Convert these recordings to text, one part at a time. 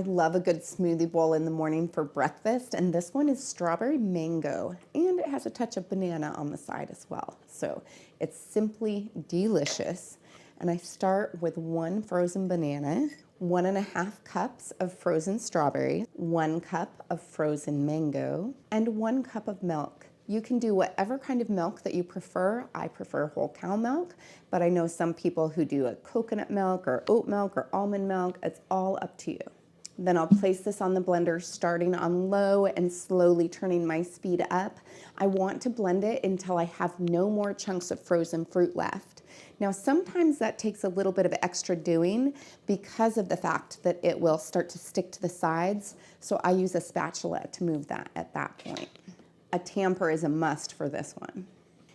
love a good smoothie bowl in the morning for breakfast, and this one is strawberry mango, and it has a touch of banana on the side as well. So it's simply delicious. And I start with 1 frozen banana, 1.5 cups of frozen strawberries, 1 cup of frozen mango, and 1 cup of milk. You can do whatever kind of milk that you prefer. I prefer whole cow milk, but I know some people who do a coconut milk or oat milk or almond milk. It's all up to you. Then I'll place this on the blender starting on low and slowly turning my speed up. I want to blend it until I have no more chunks of frozen fruit left. Now sometimes that takes a little bit of extra doing because of the fact that it will start to stick to the sides, so I use a spatula to move that at that point. A tamper is a must for this one.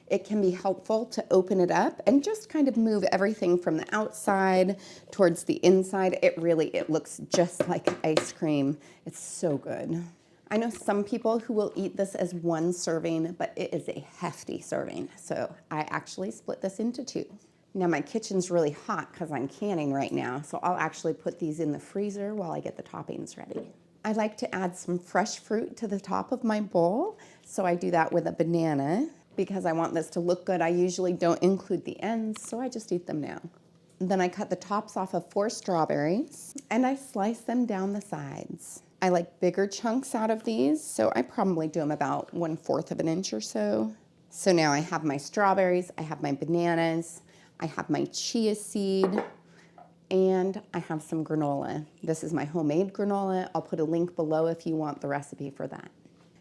It can be helpful to open it up and just kind of move everything from the outside towards the inside. It looks just like ice cream. It's so good. I know some people who will eat this as 1 serving, but it is a hefty serving. So I actually split this into 2. Now my kitchen's really hot because I'm canning right now, so I'll actually put these in the freezer while I get the toppings ready. I like to add some fresh fruit to the top of my bowl, so I do that with a banana. Because I want this to look good, I usually don't include the ends, so I just eat them now. Then I cut the tops off of 4 strawberries, and I slice them down the sides. I like bigger chunks out of these, so I probably do them about 1/4 of an inch or so. So now I have my strawberries, I have my bananas, I have my chia seed, and I have some granola. This is my homemade granola. I'll put a link below if you want the recipe for that.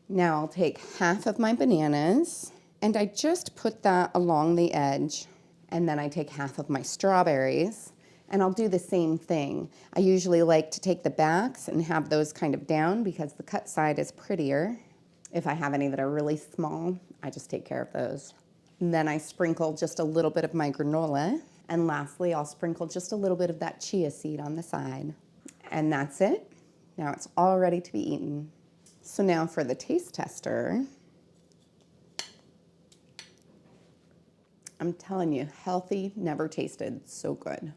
Now I'll take half of my bananas, and I just put that along the edge. And then I take half of my strawberries, and I'll do the same thing. I usually like to take the backs and have those kind of down because the cut side is prettier. If I have any that are really small, I just take care of those. And then I sprinkle just a little bit of my granola. And lastly, I'll sprinkle just a little bit of that chia seed on the side. And that's it. Now it's all ready to be eaten. So now for the taste tester. I'm telling you, healthy, never tasted so good.